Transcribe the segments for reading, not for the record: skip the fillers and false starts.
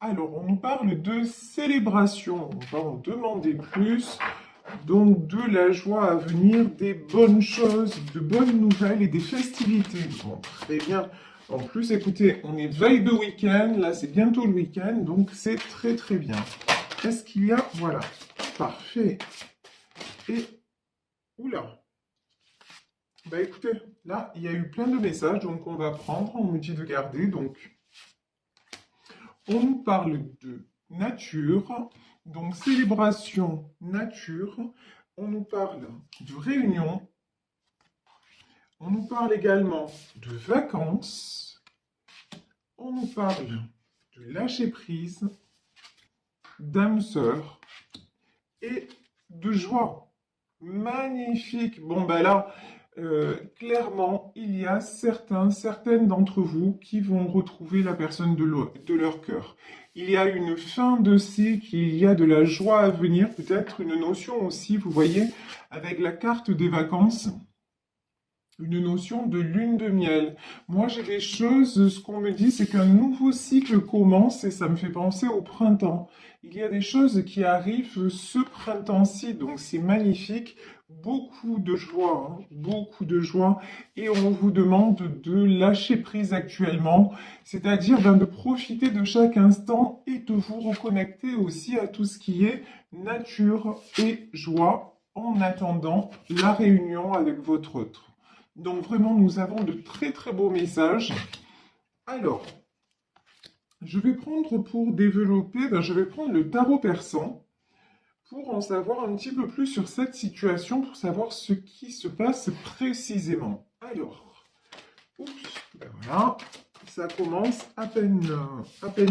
Alors, on nous parle de célébration. On va en demander plus. Donc, de la joie à venir, des bonnes choses, de bonnes nouvelles et des festivités. Bon, très bien. En plus, écoutez, on est veille de week-end. Là, c'est bientôt le week-end. Donc, c'est très, très bien. Est-ce qu'il y a... Voilà. Parfait. Et... Oula. Bah, écoutez, là, il y a eu plein de messages. Donc, on va prendre. On me dit de garder. Donc... On nous parle de nature, donc célébration nature. On nous parle de réunion. On nous parle également de vacances. On nous parle de lâcher prise, d'âme sœur et de joie. Magnifique. Bon, ben là, clairement, il y a certaines d'entre vous qui vont retrouver la personne de leur cœur. Il y a une fin de cycle, il y a de la joie à venir, peut-être une notion aussi, vous voyez, avec la carte des vacances, une notion de lune de miel. Moi, j'ai des choses, ce qu'on me dit, c'est qu'un nouveau cycle commence et ça me fait penser au printemps. Il y a des choses qui arrivent ce printemps-ci, donc c'est magnifique. Beaucoup de joie, hein, beaucoup de joie. Et on vous demande de lâcher prise actuellement, c'est-à-dire de profiter de chaque instant et de vous reconnecter aussi à tout ce qui est nature et joie en attendant la réunion avec votre autre. Donc vraiment, nous avons de très très beaux messages. Alors, je vais prendre pour développer, je vais prendre le tarot persan pour en savoir un petit peu plus sur cette situation, pour savoir ce qui se passe précisément. Alors, oups, ben voilà, ça commence à peine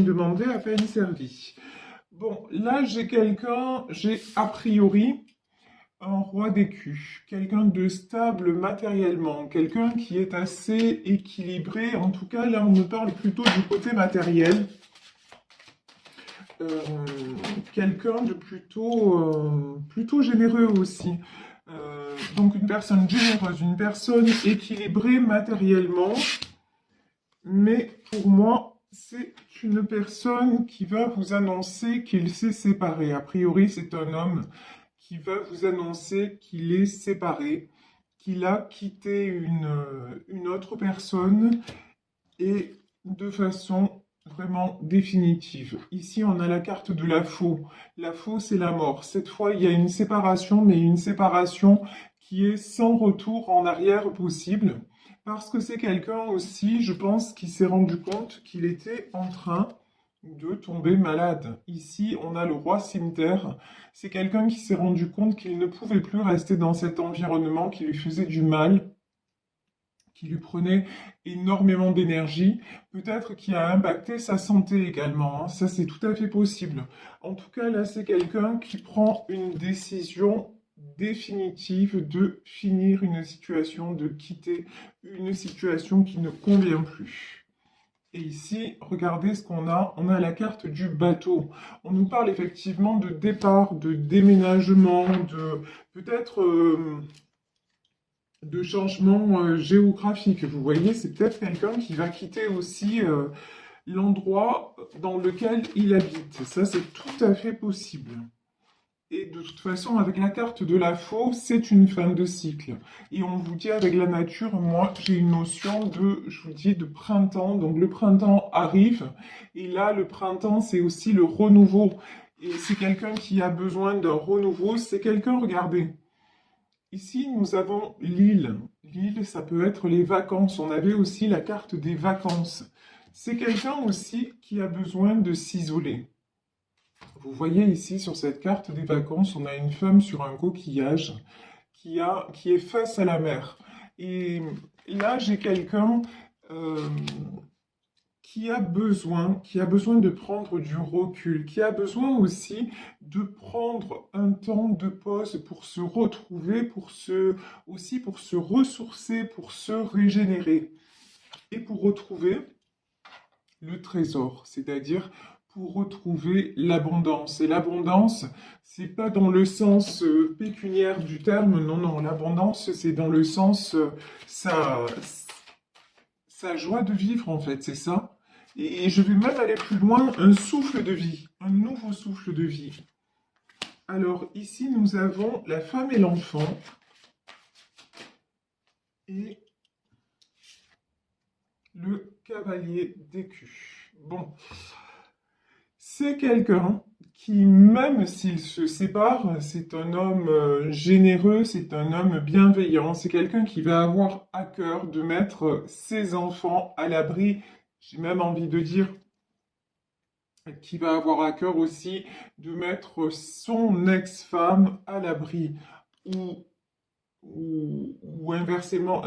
demandé, à peine servi. Bon, là j'ai j'ai a priori un roi d'écus, quelqu'un de stable matériellement, quelqu'un qui est assez équilibré. En tout cas, là, on me parle plutôt du côté matériel. Euh, Quelqu'un de plutôt généreux aussi. Donc, une personne généreuse, une personne équilibrée matériellement. Mais pour moi, c'est une personne qui va vous annoncer qu'il s'est séparé. A priori, c'est un homme qui va vous annoncer qu'il est séparé, qu'il a quitté une autre personne et de façon vraiment définitive. Ici, on a la carte de la faux. La faux, c'est la mort. Cette fois, il y a une séparation, mais une séparation qui est sans retour en arrière possible. Parce que c'est quelqu'un aussi, je pense, qui s'est rendu compte qu'il était en train de tomber malade. Ici, on a le roi cimeterre. C'est quelqu'un qui s'est rendu compte qu'il ne pouvait plus rester dans cet environnement qui lui faisait du mal, qui lui prenait énormément d'énergie, peut-être qui a impacté sa santé également, hein. Ça, c'est tout à fait possible. En tout cas, là, c'est quelqu'un qui prend une décision définitive de finir une situation, de quitter une situation qui ne convient plus. Et ici, regardez ce qu'on a. On a la carte du bateau. On nous parle effectivement de départ, de déménagement, de peut-être de changement géographique. Vous voyez, c'est peut-être quelqu'un qui va quitter aussi l'endroit dans lequel il habite. Ça, c'est tout à fait possible. Et de toute façon, avec la carte de la faux, c'est une fin de cycle. Et on vous dit avec la nature, moi, j'ai une notion de, je vous dis, de printemps. Donc le printemps arrive. Et là, le printemps, c'est aussi le renouveau. Et c'est quelqu'un qui a besoin d'un renouveau. C'est quelqu'un, regardez. Ici, nous avons l'île. L'île, ça peut être les vacances. On avait aussi la carte des vacances. C'est quelqu'un aussi qui a besoin de s'isoler. Vous voyez ici sur cette carte des vacances, on a une femme sur un coquillage qui est face à la mer. Et là, j'ai quelqu'un euh, qui a besoin de prendre du recul, qui a besoin aussi de prendre un temps de pause pour se retrouver, aussi pour se ressourcer, pour se régénérer et pour retrouver le trésor, c'est-à-dire pour retrouver l'abondance. Et l'abondance, c'est pas dans le sens pécuniaire du terme, non, non, l'abondance, c'est dans le sens sa joie de vivre, en fait, c'est ça. Et je vais même aller plus loin, un souffle de vie, un nouveau souffle de vie. Alors ici, nous avons la femme et l'enfant. Et le cavalier d'écus. Bon, c'est quelqu'un qui, même s'il se sépare, c'est un homme généreux, c'est un homme bienveillant, c'est quelqu'un qui va avoir à cœur de mettre ses enfants à l'abri. J'ai même envie de dire qui va avoir à cœur aussi de mettre son ex-femme à l'abri. Ou ou inversement,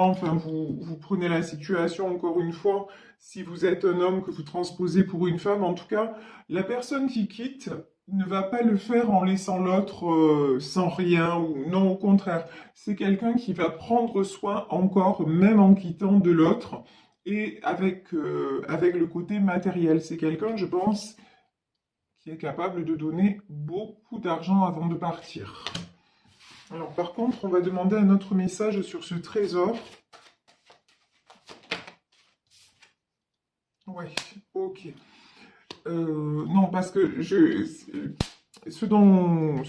enfin, vous prenez la situation encore une fois, si vous êtes un homme que vous transposez pour une femme, en tout cas, la personne qui quitte ne va pas le faire en laissant l'autre sans rien, ou non, au contraire, c'est quelqu'un qui va prendre soin encore, même en quittant de l'autre, et avec le côté matériel. C'est quelqu'un, je pense, qui est capable de donner beaucoup d'argent avant de partir. Alors par contre, on va demander un autre message sur ce trésor. Ouais, ok. Non, parce que ce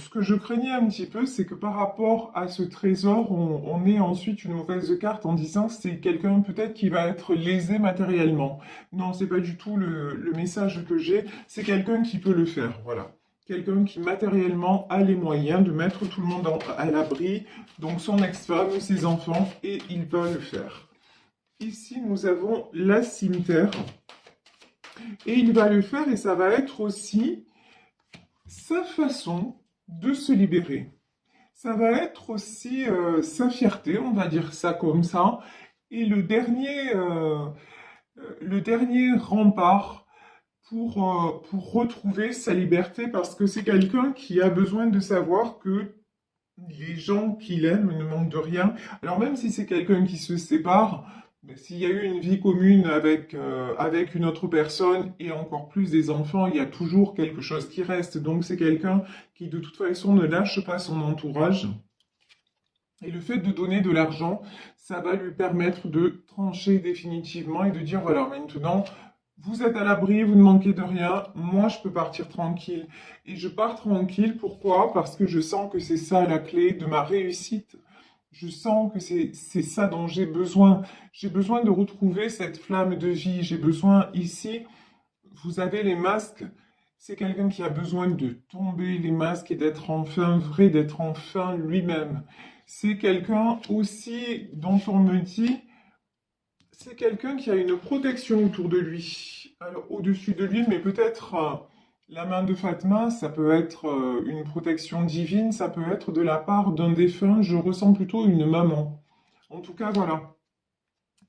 que je craignais un petit peu, c'est que par rapport à ce trésor, on ait ensuite une mauvaise carte en disant que c'est quelqu'un peut-être qui va être lésé matériellement. Non, c'est pas du tout le message que j'ai. C'est quelqu'un qui peut le faire, voilà. Quelqu'un qui matériellement a les moyens de mettre tout le monde à l'abri, donc son ex-femme, ses enfants, et il va le faire. Ici, nous avons la cimetière, et il va le faire, et ça va être aussi sa façon de se libérer. Ça va être aussi sa fierté, on va dire ça comme ça, et le dernier rempart pour retrouver sa liberté, parce que c'est quelqu'un qui a besoin de savoir que les gens qu'il aime ne manquent de rien. Alors même si c'est quelqu'un qui se sépare, ben, s'il y a eu une vie commune avec une autre personne et encore plus des enfants, il y a toujours quelque chose qui reste. Donc c'est quelqu'un qui de toute façon ne lâche pas son entourage. Et le fait de donner de l'argent, ça va lui permettre de trancher définitivement et de dire, voilà, maintenant, vous êtes à l'abri, vous ne manquez de rien, moi je peux partir tranquille. Et je pars tranquille, pourquoi? Parce que je sens que c'est ça la clé de ma réussite. Je sens que c'est ça dont j'ai besoin. J'ai besoin de retrouver cette flamme de vie. J'ai besoin ici, vous avez les masques. C'est quelqu'un qui a besoin de tomber les masques et d'être enfin vrai, d'être enfin lui-même. C'est quelqu'un aussi dont on me dit, c'est quelqu'un qui a une protection autour de lui. Alors au-dessus de lui, mais peut-être la main de Fatma, ça peut être une protection divine, ça peut être de la part d'un défunt, je ressens plutôt une maman. En tout cas, voilà.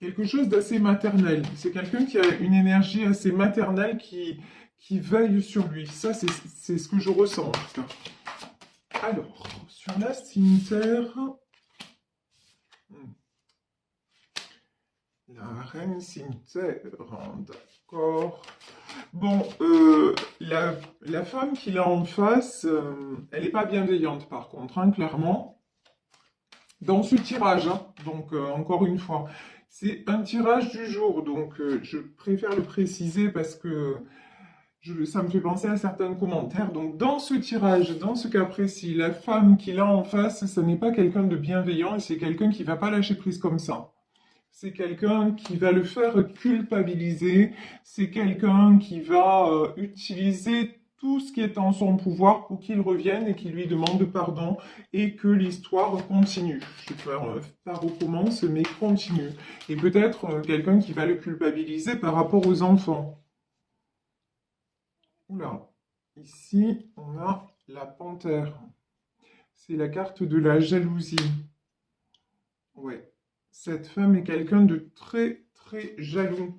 Quelque chose d'assez maternel. C'est quelqu'un qui a une énergie assez maternelle qui veille sur lui. Ça, c'est ce que je ressens en tout cas. Alors, sur la cimetière, la reine cimetière, d'accord. Bon, la femme qu'il a en face, elle n'est pas bienveillante par contre, hein, clairement. Dans ce tirage, hein, donc encore une fois, c'est un tirage du jour, donc je préfère le préciser parce que ça me fait penser à certains commentaires. Donc dans ce tirage, dans ce cas précis, la femme qu'il a en face, ce n'est pas quelqu'un de bienveillant et c'est quelqu'un qui va pas lâcher prise comme ça. C'est quelqu'un qui va le faire culpabiliser, c'est quelqu'un qui va utiliser tout ce qui est en son pouvoir pour qu'il revienne et qu'il lui demande pardon et que l'histoire continue. Je vais pas recommence, mais continue. Et peut-être quelqu'un qui va le culpabiliser par rapport aux enfants. Oula, ici on a la panthère. C'est la carte de la jalousie. Ouais. Cette femme est quelqu'un de très, très jaloux.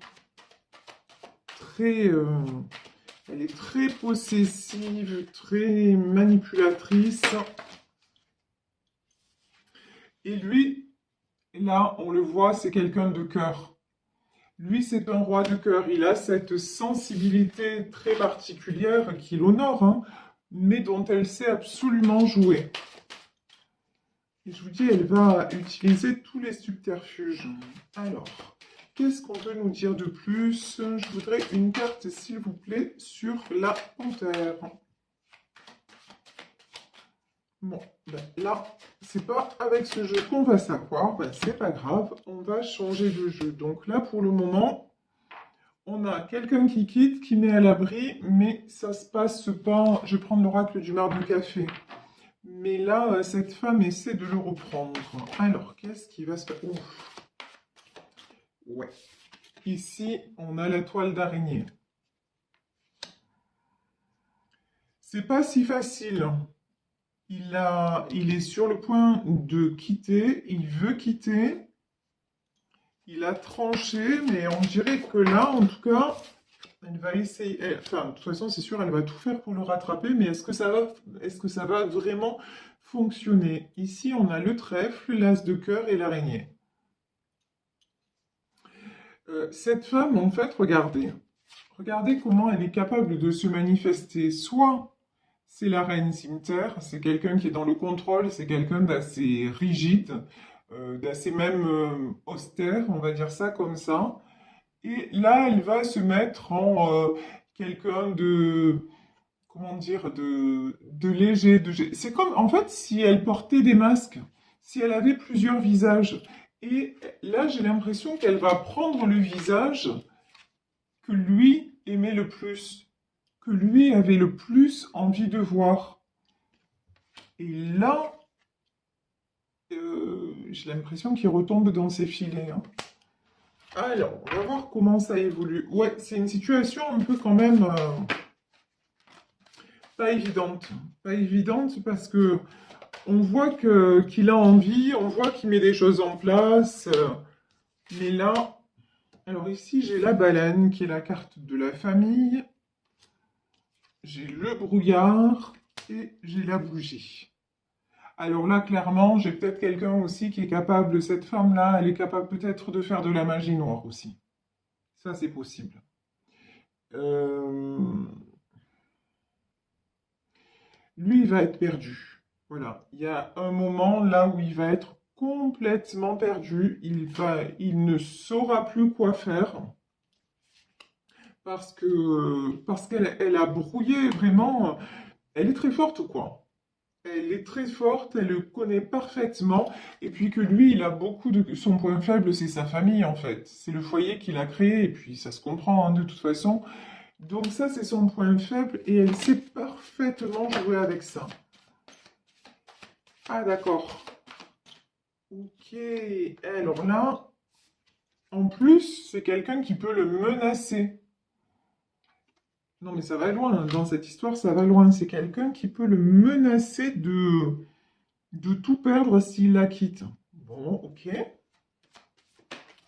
Très, elle est très possessive, très manipulatrice. Et lui, là, on le voit, c'est quelqu'un de cœur. Lui, c'est un roi de cœur. Il a cette sensibilité très particulière qui l'honore, hein, mais dont elle sait absolument jouer. Et je vous dis, elle va utiliser tous les subterfuges. Alors, qu'est-ce qu'on peut nous dire de plus? Je voudrais une carte, s'il vous plaît, sur la panthère. Bon, ben là, c'est pas avec ce jeu qu'on va savoir, ben c'est pas grave, on va changer de jeu. Donc là, pour le moment, on a quelqu'un qui quitte, qui met à l'abri, mais ça se passe pas. Je vais prendre l'oracle du marc de café. Mais là, cette femme essaie de le reprendre. Alors, qu'est-ce qui va se passer? Ouf. Ouais. Ici, on a la toile d'araignée. C'est pas si facile. Il est sur le point de quitter, il veut quitter, il a tranché, mais on dirait que là, en tout cas, elle va essayer, enfin, de toute façon, c'est sûr, elle va tout faire pour le rattraper, mais est-ce que ça va vraiment fonctionner? Ici, on a le trèfle, l'as de cœur et l'araignée. Cette femme, en fait, regardez comment elle est capable de se manifester. Soit c'est la reine cimetière, c'est quelqu'un qui est dans le contrôle, c'est quelqu'un d'assez rigide, d'assez même austère, on va dire ça comme ça. Et là, elle va se mettre en quelqu'un de, comment dire, de léger. C'est comme, en fait, si elle portait des masques, si elle avait plusieurs visages. Et là, j'ai l'impression qu'elle va prendre le visage que lui aimait le plus, que lui avait le plus envie de voir. Et là, j'ai l'impression qu'il retombe dans ses filets, hein. Alors, on va voir comment ça évolue. Ouais, c'est une situation un peu quand même pas évidente. Pas évidente parce que on voit qu'il a envie, on voit qu'il met des choses en place. Mais là, alors ici, j'ai la baleine qui est la carte de la famille. J'ai le brouillard et j'ai la bougie. Alors là, clairement, j'ai peut-être quelqu'un aussi qui est capable, cette femme-là, elle est capable peut-être de faire de la magie noire aussi. Ça, c'est possible. Euh, Lui, il va être perdu. Voilà. Il y a un moment là où il va être complètement perdu. Il ne saura plus quoi faire parce qu'elle a brouillé vraiment. Elle est très forte, quoi. Elle est très forte, elle le connaît parfaitement, et puis que lui, il a beaucoup de... Son point faible, c'est sa famille, en fait. C'est le foyer qu'il a créé, et puis ça se comprend, hein, de toute façon. Donc ça, c'est son point faible, et elle sait parfaitement jouer avec ça. Ah, d'accord. Ok. Alors là, en plus, c'est quelqu'un qui peut le menacer. Non, mais ça va loin. Dans cette histoire, ça va loin. C'est quelqu'un qui peut le menacer de tout perdre s'il la quitte. Bon, ok.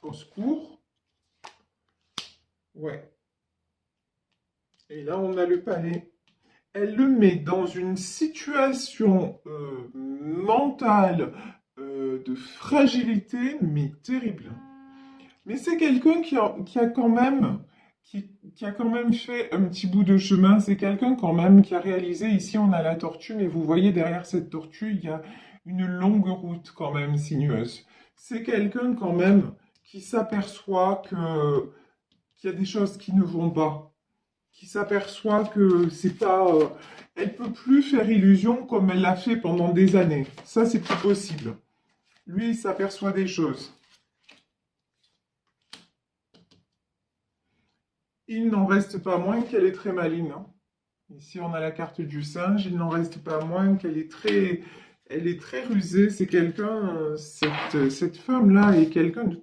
Au secours. Ouais. Et là, on a le palais. Elle le met dans une situation mentale de fragilité, mais terrible. Mais c'est quelqu'un qui a quand même, qui a quand même fait un petit bout de chemin. C'est quelqu'un quand même qui a réalisé, ici on a la tortue, mais vous voyez derrière cette tortue, il y a une longue route quand même sinueuse. C'est quelqu'un quand même qui s'aperçoit qu'il y a des choses qui ne vont pas, qui s'aperçoit que c'est pas, elle peut plus faire illusion comme elle l'a fait pendant des années. Ça, c'est plus possible. Lui, il s'aperçoit des choses. Il n'en reste pas moins qu'elle est très maligne, hein. Ici, on a la carte du singe. Il n'en reste pas moins qu'elle est elle est très rusée. C'est quelqu'un, cette femme-là est quelqu'un de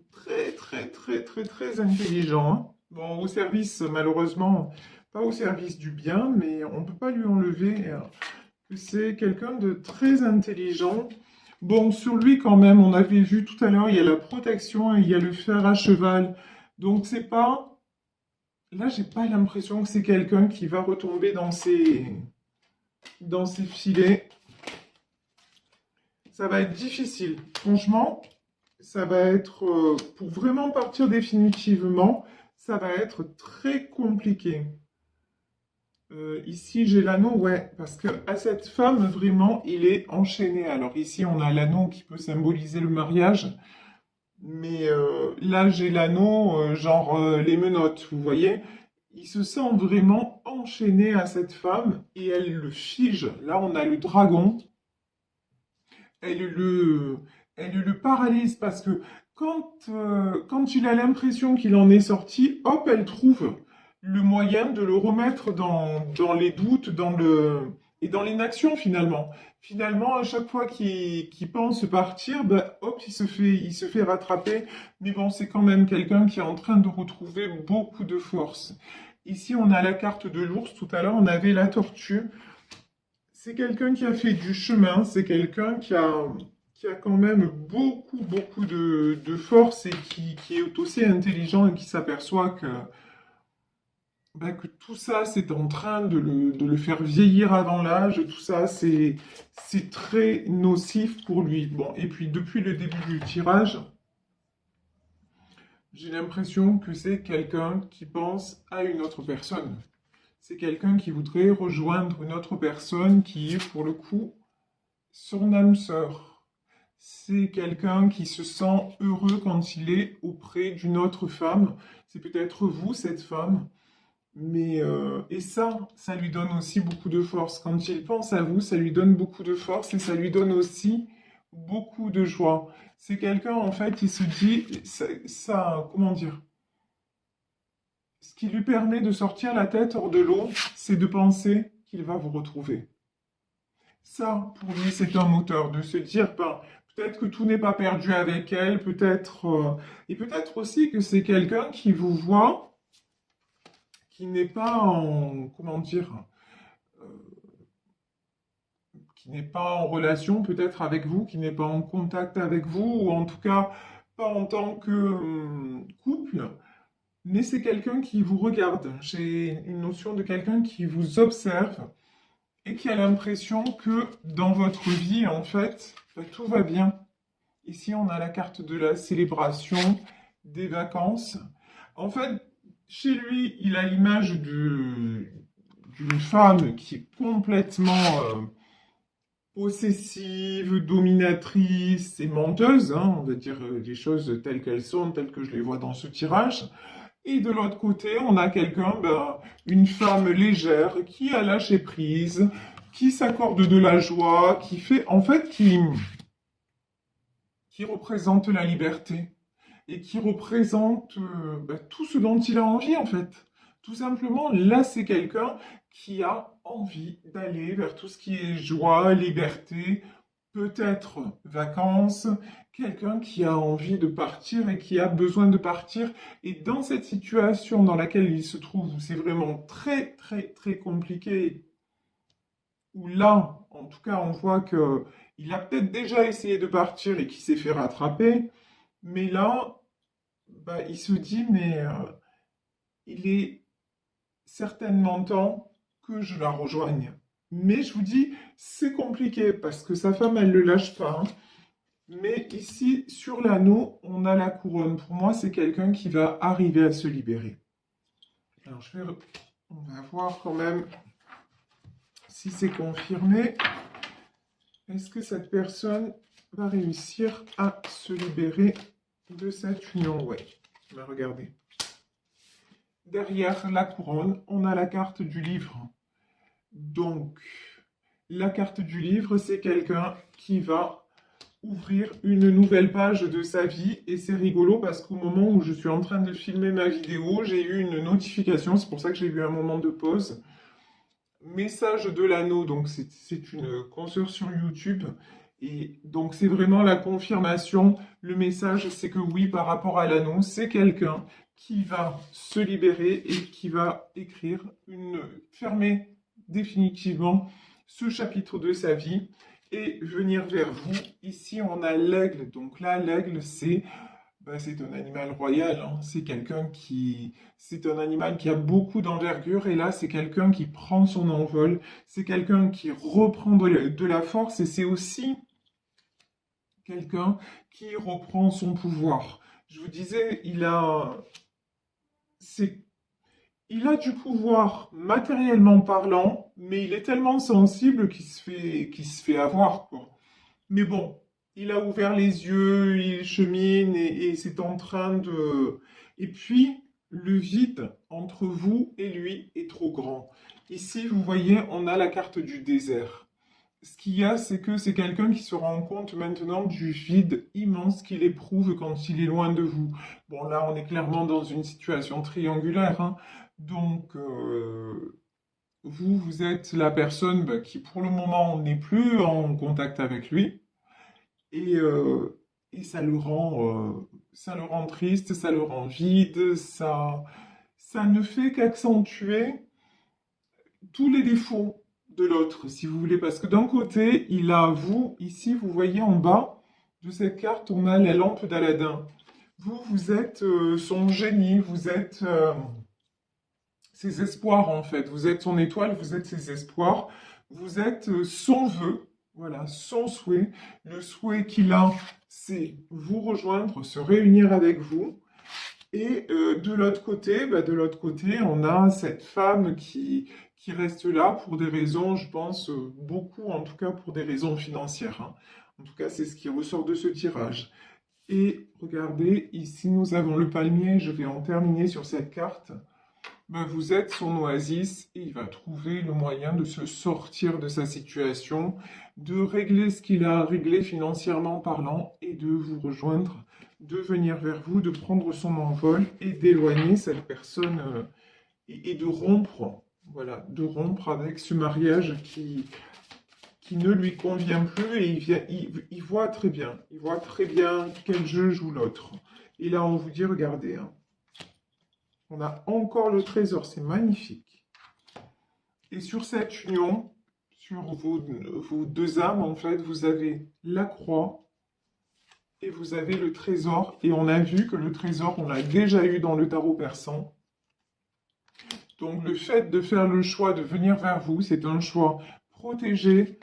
très intelligent, hein. Bon, au service, malheureusement, pas au service du bien, mais on ne peut pas lui enlever que c'est quelqu'un de très intelligent. Bon, sur lui quand même, on avait vu tout à l'heure, il y a la protection et il y a le fer à cheval. Donc c'est pas... Là, j'ai pas l'impression que c'est quelqu'un qui va retomber dans ses filets. Ça va être difficile. Franchement, ça va être, pour vraiment partir définitivement, ça va être très compliqué. Ici, j'ai l'anneau, ouais, parce que à cette femme, vraiment, il est enchaîné. Alors ici, on a l'anneau qui peut symboliser le mariage, Mais là, j'ai l'anneau, genre les menottes, vous voyez? Il se sent vraiment enchaîné à cette femme et elle le fige. Là, on a le dragon. Elle le, elle le paralyse parce que quand il a l'impression qu'il en est sorti, hop, elle trouve le moyen de le remettre dans les doutes, et dans l'inaction finalement. Finalement, à chaque fois qu'il pense partir, ben, hop, il se fait rattraper. Mais bon, c'est quand même quelqu'un qui est en train de retrouver beaucoup de force. Ici, on a la carte de l'ours. Tout à l'heure, on avait la tortue. C'est quelqu'un qui a fait du chemin, c'est quelqu'un qui a quand même beaucoup de force et qui est aussi intelligent et qui s'aperçoit que, bah, que tout ça, c'est en train de le faire vieillir avant l'âge, tout ça, c'est très nocif pour lui. Bon, et puis depuis le début du tirage, j'ai l'impression que c'est quelqu'un qui pense à une autre personne. C'est quelqu'un qui voudrait rejoindre une autre personne qui est pour le coup son âme sœur. C'est quelqu'un qui se sent heureux quand il est auprès d'une autre femme. C'est peut-être vous, cette femme. Mais et ça lui donne aussi beaucoup de force. Quand il pense à vous, ça lui donne beaucoup de force et ça lui donne aussi beaucoup de joie. C'est quelqu'un, en fait, il se dit, comment dire, ce qui lui permet de sortir la tête hors de l'eau, c'est de penser qu'il va vous retrouver. Ça, pour lui, c'est un moteur de se dire, ben, peut-être que tout n'est pas perdu avec elle, peut-être, et peut-être aussi que c'est quelqu'un qui vous voit, qui n'est pas en, comment dire, euh, qui n'est pas en relation peut-être avec vous, qui n'est pas en contact avec vous, ou en tout cas pas en tant que couple, mais c'est quelqu'un qui vous regarde. J'ai une notion de quelqu'un qui vous observe et qui a l'impression que dans votre vie, en fait, ben, tout va bien. Ici, on a la carte de la célébration, des vacances. En fait, chez lui, il a l'image d'une femme qui est complètement possessive, dominatrice et menteuse, hein, on va dire les choses telles qu'elles sont, telles que je les vois dans ce tirage. Et de l'autre côté, on a quelqu'un, ben, une femme légère qui a lâché prise, qui s'accorde de la joie, qui fait, en fait, qui représente la liberté et qui représente bah, tout ce dont il a envie en fait. Tout simplement, là, c'est quelqu'un qui a envie d'aller vers tout ce qui est joie, liberté, peut-être vacances, quelqu'un qui a envie de partir et qui a besoin de partir. Et dans cette situation dans laquelle il se trouve, où c'est vraiment très compliqué, où là, en tout cas, on voit que il a peut-être déjà essayé de partir et qu'il s'est fait rattraper, mais là, bah, il se dit, mais il est certainement temps que je la rejoigne. Mais je vous dis, c'est compliqué parce que sa femme, elle ne le lâche pas, hein. Mais ici, sur l'anneau, on a la couronne. Pour moi, c'est quelqu'un qui va arriver à se libérer. Alors, on va voir quand même si c'est confirmé. Est-ce que cette personne va réussir à se libérer de cette union? Ouais, regardez. Derrière la couronne, on a la carte du livre. Donc, la carte du livre, c'est quelqu'un qui va ouvrir une nouvelle page de sa vie. Et c'est rigolo parce qu'au moment où je suis en train de filmer ma vidéo, j'ai eu une notification. C'est pour ça que j'ai eu un moment de pause. Message de l'anneau, donc c'est une consoeur sur YouTube. Et donc c'est vraiment la confirmation. Le message, c'est que oui, par rapport à l'anneau, c'est quelqu'un qui va se libérer et qui va fermer définitivement ce chapitre de sa vie et venir vers vous. Ici, on a l'aigle. Donc là, l'aigle, c'est un animal royal, hein. C'est un animal qui a beaucoup d'envergure et là, c'est quelqu'un qui prend son envol. C'est quelqu'un qui reprend de la force et c'est aussi quelqu'un qui reprend son pouvoir. Je vous disais, c'est, il a du pouvoir matériellement parlant, mais il est tellement sensible qu'il se fait avoir, quoi. Mais bon. il a ouvert les yeux, il chemine et c'est en train de... Et puis, le vide entre vous et lui est trop grand. Ici, vous voyez, on a la carte du désert. Ce qu'il y a, c'est que c'est quelqu'un qui se rend compte maintenant du vide immense qu'il éprouve quand il est loin de vous. Bon, là, on est clairement dans une situation triangulaire, hein. Donc, vous, vous êtes la personne bah, qui, pour le moment, n'est plus en contact avec lui. Et, euh, et ça le rend triste, ça le rend vide, ça ne fait qu'accentuer tous les défauts de l'autre, si vous voulez. Parce que d'un côté, il a vous, ici, vous voyez en bas de cette carte, on a la lampe d'Aladin. Vous, vous êtes son génie, vous êtes ses espoirs en fait. Vous êtes son étoile, vous êtes ses espoirs, vous êtes son vœu, voilà, son souhait. Le souhait qu'il a, c'est vous rejoindre, se réunir avec vous. Et de l'autre côté, on a cette femme qui reste là pour des raisons, je pense, beaucoup, en tout cas pour des raisons financières, hein. En tout cas, c'est ce qui ressort de ce tirage. Et regardez, ici, nous avons le palmier. Je vais en terminer sur cette carte. Ben, vous êtes son oasis et il va trouver le moyen de se sortir de sa situation, de régler ce qu'il a à régler financièrement parlant et de vous rejoindre, de venir vers vous, de prendre son envol et d'éloigner cette personne et de rompre, voilà, de rompre avec ce mariage qui ne lui convient plus et il voit très bien quel jeu joue l'autre. Et là, on vous dit, regardez, hein, on a encore le trésor, c'est magnifique. Et sur cette union, sur vos deux âmes, en fait, vous avez la croix et vous avez le trésor. Et on a vu que le trésor, on l'a déjà eu dans le tarot persan. Donc le fait de faire le choix de venir vers vous, c'est un choix protégé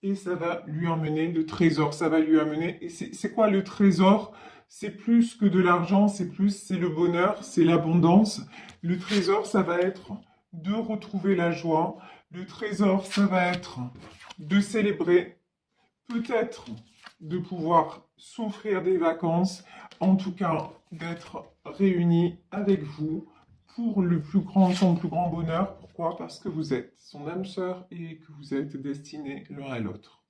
et ça va lui emmener le trésor. Ça va lui amener... Et c'est quoi le trésor? C'est plus que de l'argent, c'est le bonheur, c'est l'abondance. Le trésor, ça va être de retrouver la joie. Le trésor, ça va être de célébrer, peut-être de pouvoir s'offrir des vacances, en tout cas d'être réunis avec vous pour son plus grand bonheur. Pourquoi? Parce que vous êtes son âme sœur et que vous êtes destinés l'un à l'autre.